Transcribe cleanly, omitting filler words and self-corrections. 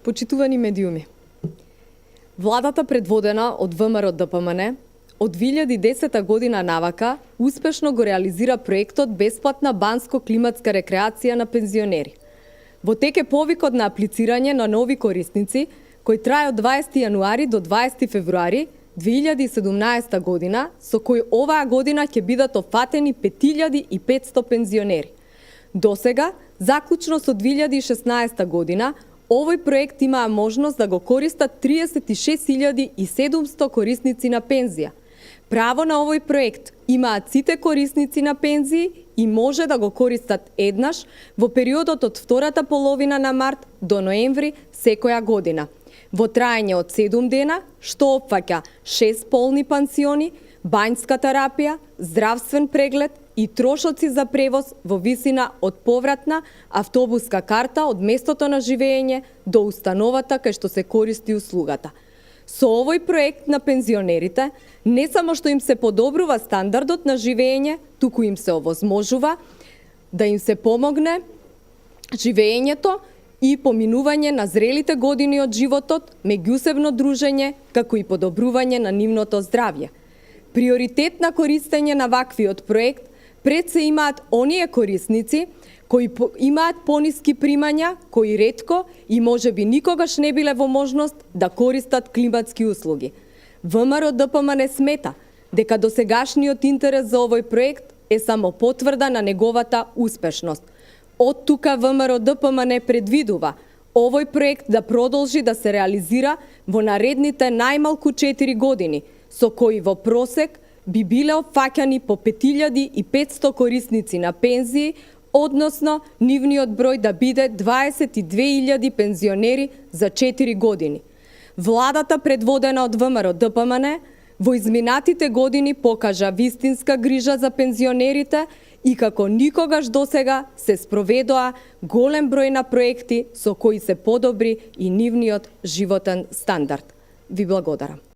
Почитувани медиуми, владата предводена од ВМРО ДПМН од 2010 година навака успешно го реализира проектот бесплатна банско-климатска рекреација на пензионери. Во тек е повикот на аплицирање на нови корисници, кој трае од 20 јануари до 20 февруари 2017 година, со кој оваа година ќе бидат опфатени 5500 пензионери. Досега, заклучно со 2016 година, овој проект имаа можност да го користат 36.700 корисници на пензија. Право на овој проект имаат сите корисници на пензии и може да го користат еднаш во периодот од втората половина на март до ноември секоја година, во траење од 7 дена, што опфаќа 6 полни пансиони, бањска терапија, здравствен преглед и трошоци за превоз во висина од повратна автобуска карта од местото на живење до установата кај што се користи услугата. Со овој проект на пензионерите не само што им се подобрува стандардот на живење, туку им се овозможува да им се помогне живењето и поминување на зрелите години од животот, меѓусебно дружење, како и подобрување на нивното здравје. Приоритет на користење на ваквиот проект пред се имаат оние корисници кои имаат пониски примања, кои ретко и можеби никогаш не биле во можност да користат климатски услуги. ВМРО ДПМН смета дека досегашниот интерес за овој проект е само потврда на неговата успешност. Од тука ВМРО ДПМН предвидува овој проект да продолжи да се реализира во наредните најмалку 4 години, со кои во просек би биле опфаќани по 5500 корисници на пензии, односно нивниот број да биде 22.000 пензионери за 4 години. Владата предводена од ВМРО ДПМН во изминатите години покажа вистинска грижа за пензионерите и како никогаш досега се спроведоа голем број на проекти со кои се подобри и нивниот животен стандард. Ви благодарам.